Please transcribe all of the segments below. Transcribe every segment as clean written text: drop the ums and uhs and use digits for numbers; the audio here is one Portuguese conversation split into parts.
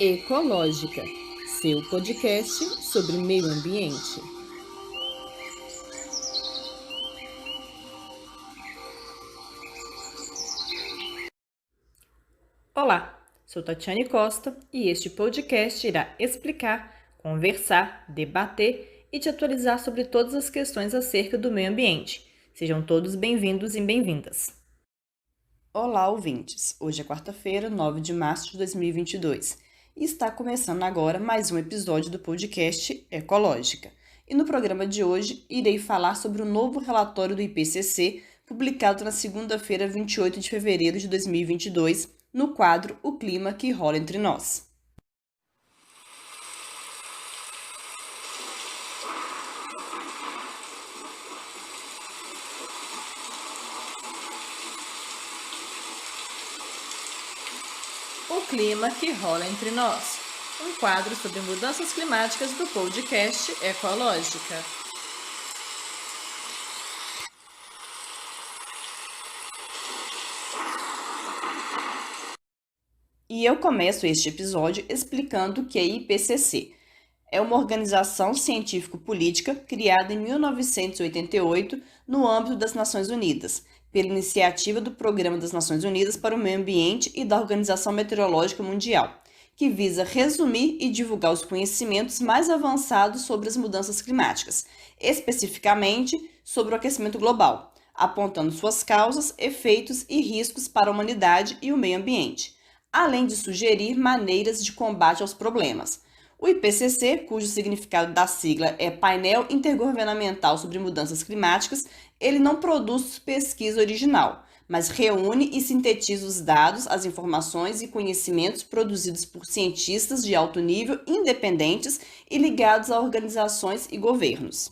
Ecológica, seu podcast sobre meio ambiente. Olá, sou Tatiane Costa e este podcast irá explicar, conversar, debater e te atualizar sobre todas as questões acerca do meio ambiente. Sejam todos bem-vindos e bem-vindas. Olá, ouvintes! Hoje é quarta-feira, 9 de março de 2022 e está começando agora mais um episódio do podcast Ecológica. E no programa de hoje irei falar sobre o novo relatório do IPCC, publicado na segunda-feira, 28 de fevereiro de 2022, no quadro O Clima que Rola Entre Nós. O Clima que Rola Entre Nós, um quadro sobre mudanças climáticas do podcast Ecológica. E eu começo este episódio explicando o que é IPCC. É uma organização científico-política criada em 1988 no âmbito das Nações Unidas, pela iniciativa do Programa das Nações Unidas para o Meio Ambiente e da Organização Meteorológica Mundial, que visa resumir e divulgar os conhecimentos mais avançados sobre as mudanças climáticas, especificamente sobre o aquecimento global, apontando suas causas, efeitos e riscos para a humanidade e o meio ambiente, além de sugerir maneiras de combate aos problemas. O IPCC, cujo significado da sigla é Painel Intergovernamental sobre Mudanças Climáticas, ele não produz pesquisa original, mas reúne e sintetiza os dados, as informações e conhecimentos produzidos por cientistas de alto nível independentes e ligados a organizações e governos.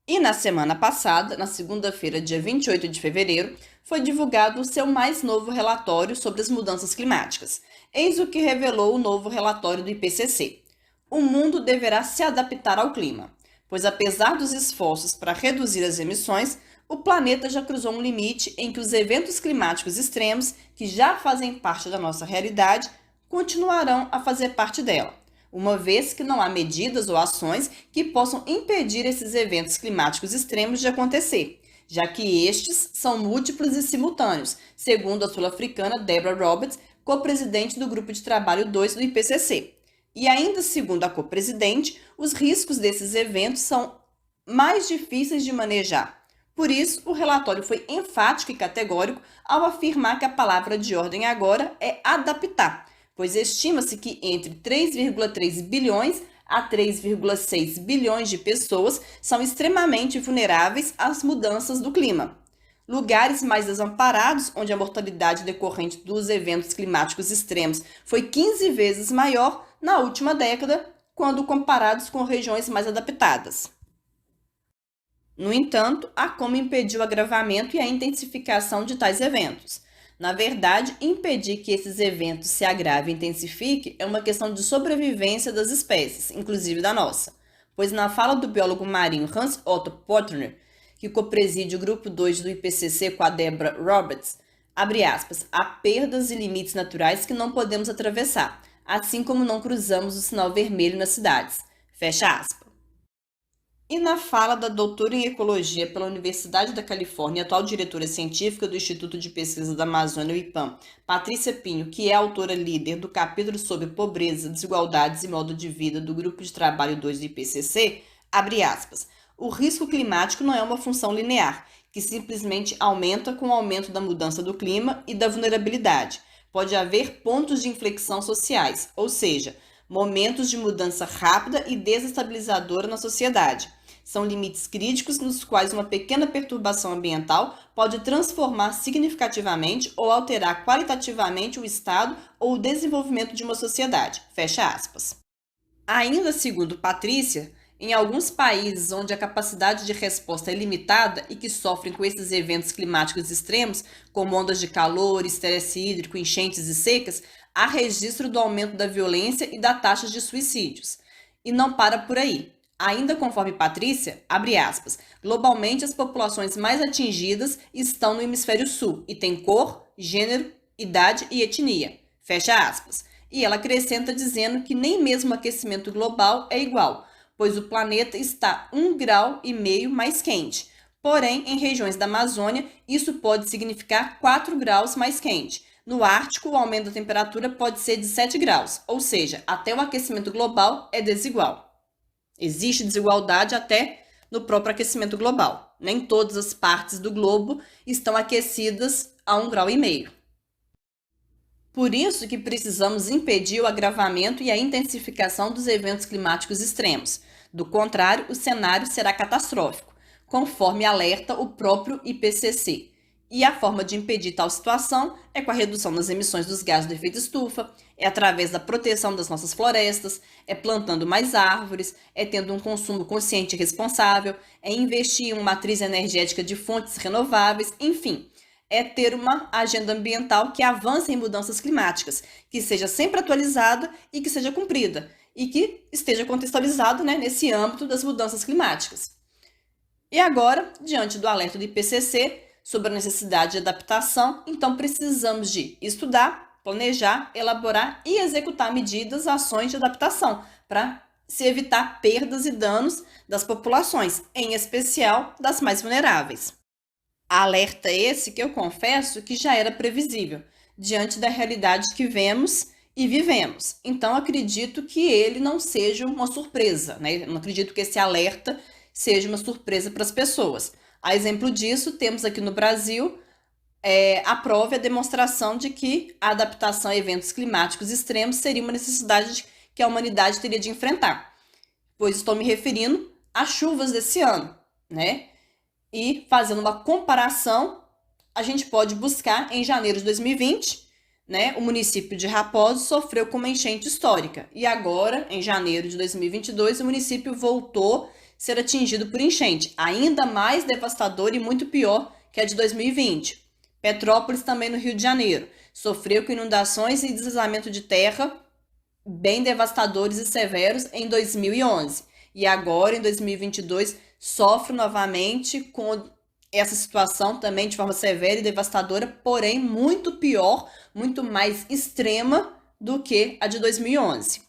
E na semana passada, na segunda-feira, dia 28 de fevereiro, foi divulgado o seu mais novo relatório sobre as mudanças climáticas. Eis o que revelou o novo relatório do IPCC. O mundo deverá se adaptar ao clima, pois apesar dos esforços para reduzir as emissões, o planeta já cruzou um limite em que os eventos climáticos extremos, que já fazem parte da nossa realidade, continuarão a fazer parte dela, uma vez que não há medidas ou ações que possam impedir esses eventos climáticos extremos de acontecer, já que estes são múltiplos e simultâneos, segundo a sul-africana Deborah Roberts, co-presidente do Grupo de Trabalho 2 do IPCC. E ainda segundo a co-presidente, os riscos desses eventos são mais difíceis de manejar. Por isso, o relatório foi enfático e categórico ao afirmar que a palavra de ordem agora é adaptar, pois estima-se que entre 3,3 bilhões a 3,6 bilhões de pessoas são extremamente vulneráveis às mudanças do clima. Lugares mais desamparados, onde a mortalidade decorrente dos eventos climáticos extremos foi 15 vezes maior na última década, quando comparados com regiões mais adaptadas. No entanto, há como impedir o agravamento e a intensificação de tais eventos. Na verdade, impedir que esses eventos se agravem e intensifiquem é uma questão de sobrevivência das espécies, inclusive da nossa. Pois na fala do biólogo marinho Hans Otto Portner, que copreside o grupo 2 do IPCC com a Deborah Roberts, abre aspas, há perdas e limites naturais que não podemos atravessar, assim como não cruzamos o sinal vermelho nas cidades, fecha aspas. E na fala da doutora em Ecologia pela Universidade da Califórnia e atual diretora científica do Instituto de Pesquisa da Amazônia, o IPAM, Patrícia Pinho, que é autora líder do capítulo sobre pobreza, desigualdades e modo de vida do Grupo de Trabalho 2 do IPCC, abre aspas, o risco climático não é uma função linear, que simplesmente aumenta com o aumento da mudança do clima e da vulnerabilidade. Pode haver pontos de inflexão sociais, ou seja, momentos de mudança rápida e desestabilizadora na sociedade. São limites críticos nos quais uma pequena perturbação ambiental pode transformar significativamente ou alterar qualitativamente o estado ou o desenvolvimento de uma sociedade. Fecha aspas. Ainda segundo Patrícia, em alguns países onde a capacidade de resposta é limitada e que sofrem com esses eventos climáticos extremos, como ondas de calor, estresse hídrico, enchentes e secas, há registro do aumento da violência e da taxa de suicídios. E não para por aí. Ainda conforme Patrícia, abre aspas, globalmente as populações mais atingidas estão no hemisfério sul e têm cor, gênero, idade e etnia, fecha aspas. E ela acrescenta dizendo que nem mesmo o aquecimento global é igual, pois o planeta está 1,5 grau mais quente. Porém, em regiões da Amazônia, isso pode significar 4 graus mais quente. No Ártico, o aumento da temperatura pode ser de 7 graus, ou seja, até o aquecimento global é desigual. Existe desigualdade até no próprio aquecimento global. Nem todas as partes do globo estão aquecidas a 1,5 grau. Por isso que precisamos impedir o agravamento e a intensificação dos eventos climáticos extremos. Do contrário, o cenário será catastrófico, conforme alerta o próprio IPCC. E a forma de impedir tal situação é com a redução das emissões dos gases do efeito estufa, é através da proteção das nossas florestas, é plantando mais árvores, é tendo um consumo consciente e responsável, é investir em uma matriz energética de fontes renováveis, enfim, é ter uma agenda ambiental que avance em mudanças climáticas, que seja sempre atualizada e que seja cumprida, e que esteja contextualizado, nesse âmbito das mudanças climáticas. E agora, diante do alerta do IPCC, sobre a necessidade de adaptação, então precisamos de estudar, planejar, elaborar e executar medidas, ações de adaptação para se evitar perdas e danos das populações, em especial das mais vulneráveis. Alerta esse que eu confesso que já era previsível, diante da realidade que vemos e vivemos. Então acredito que ele não seja uma surpresa, Não acredito que esse alerta seja uma surpresa para as pessoas. A exemplo disso, temos aqui no Brasil a prova e a demonstração de que a adaptação a eventos climáticos extremos seria uma necessidade que a humanidade teria de enfrentar, pois estou me referindo às chuvas desse ano, E fazendo uma comparação, a gente pode buscar em janeiro de 2020, o município de Raposo sofreu com uma enchente histórica e agora, em janeiro de 2022, o município voltou a ser atingido por enchente, ainda mais devastadora e muito pior que a de 2020. Petrópolis, também no Rio de Janeiro, sofreu com inundações e deslizamento de terra bem devastadores e severos em 2011. E agora, em 2022, sofre novamente com essa situação também de forma severa e devastadora, porém muito pior, muito mais extrema do que a de 2011.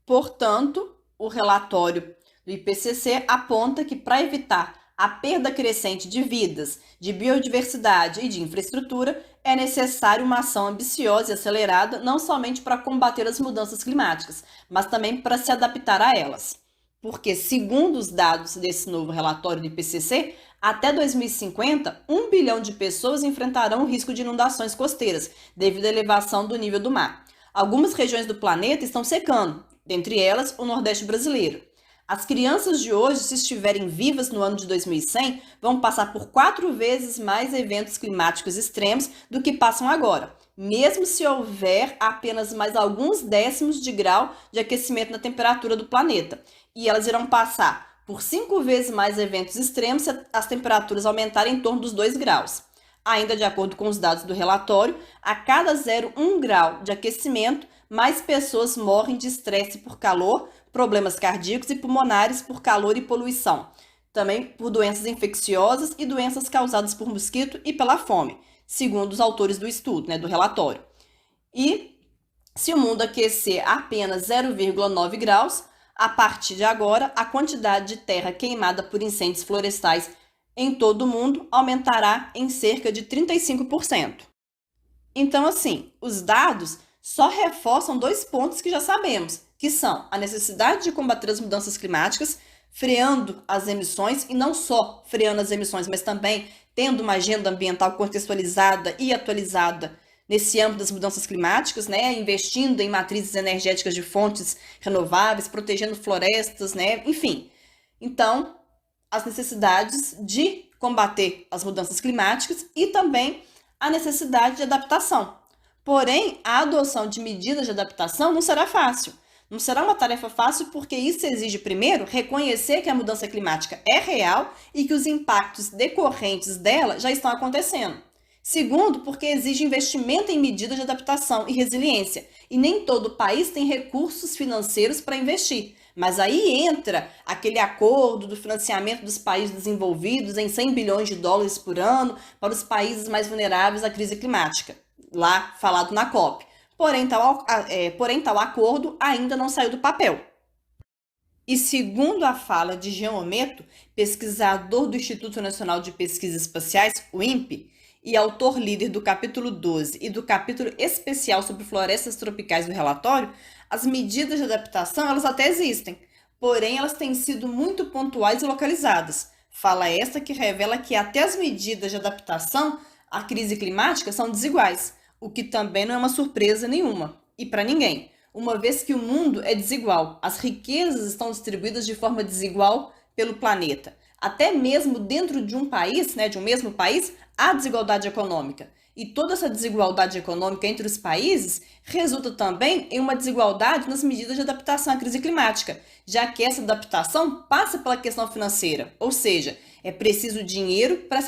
Portanto, o relatório do IPCC aponta que para evitar a perda crescente de vidas, de biodiversidade e de infraestrutura, é necessário uma ação ambiciosa e acelerada, não somente para combater as mudanças climáticas, mas também para se adaptar a elas. Porque, segundo os dados desse novo relatório do IPCC, até 2050, 1 bilhão de pessoas enfrentarão o risco de inundações costeiras, devido à elevação do nível do mar. Algumas regiões do planeta estão secando, dentre elas o Nordeste brasileiro. As crianças de hoje, se estiverem vivas no ano de 2100, vão passar por 4 vezes mais eventos climáticos extremos do que passam agora, mesmo se houver apenas mais alguns décimos de grau de aquecimento na temperatura do planeta. E elas irão passar por 5 vezes mais eventos extremos se as temperaturas aumentarem em torno dos 2 graus. Ainda de acordo com os dados do relatório, a cada 0,1 grau de aquecimento, mais pessoas morrem de estresse por calor, problemas cardíacos e pulmonares por calor e poluição. Também por doenças infecciosas e doenças causadas por mosquito e pela fome, segundo os autores do estudo, do relatório. E se o mundo aquecer apenas 0,9 graus, a partir de agora, a quantidade de terra queimada por incêndios florestais em todo o mundo aumentará em cerca de 35%. Então, assim, os dados só reforçam 2 pontos que já sabemos, que são a necessidade de combater as mudanças climáticas, freando as emissões, e não só freando as emissões, mas também tendo uma agenda ambiental contextualizada e atualizada nesse âmbito das mudanças climáticas, investindo em matrizes energéticas de fontes renováveis, protegendo florestas, enfim. Então, as necessidades de combater as mudanças climáticas e também a necessidade de adaptação. Porém, a adoção de medidas de adaptação não será fácil. Não será uma tarefa fácil porque isso exige, primeiro, reconhecer que a mudança climática é real e que os impactos decorrentes dela já estão acontecendo. Segundo, porque exige investimento em medidas de adaptação e resiliência, e nem todo país tem recursos financeiros para investir. Mas aí entra aquele acordo do financiamento dos países desenvolvidos em 100 bilhões de dólares por ano para os países mais vulneráveis à crise climática, lá falado na COP. porém tal acordo ainda não saiu do papel. E segundo a fala de Jean Ometo, pesquisador do Instituto Nacional de Pesquisas Espaciais, o INPE, e autor líder do capítulo 12 e do capítulo especial sobre florestas tropicais do relatório, as medidas de adaptação elas até existem, porém elas têm sido muito pontuais e localizadas. Fala esta que revela que até as medidas de adaptação à crise climática são desiguais, o que também não é uma surpresa nenhuma, e para ninguém, uma vez que o mundo é desigual, as riquezas estão distribuídas de forma desigual pelo planeta. Até mesmo dentro de um país, de um mesmo país, há desigualdade econômica. E toda essa desigualdade econômica entre os países resulta também em uma desigualdade nas medidas de adaptação à crise climática, já que essa adaptação passa pela questão financeira, ou seja, é preciso dinheiro para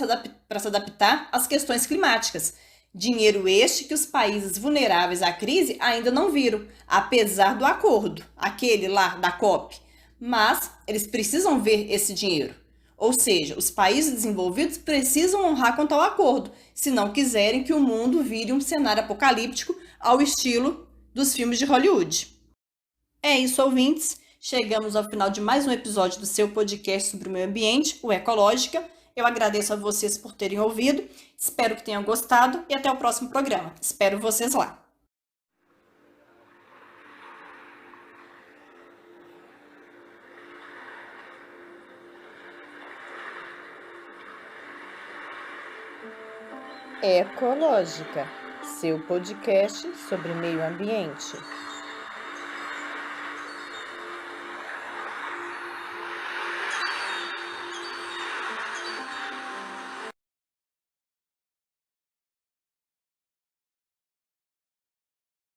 se adaptar às questões climáticas. Dinheiro este que os países vulneráveis à crise ainda não viram, apesar do acordo, aquele lá da COP. Mas eles precisam ver esse dinheiro. Ou seja, os países desenvolvidos precisam honrar quanto ao acordo, se não quiserem que o mundo vire um cenário apocalíptico ao estilo dos filmes de Hollywood. É isso, ouvintes. Chegamos ao final de mais um episódio do seu podcast sobre o meio ambiente, o Ecológica. Eu agradeço a vocês por terem ouvido, espero que tenham gostado e até o próximo programa. Espero vocês lá. Ecológica, seu podcast sobre meio ambiente.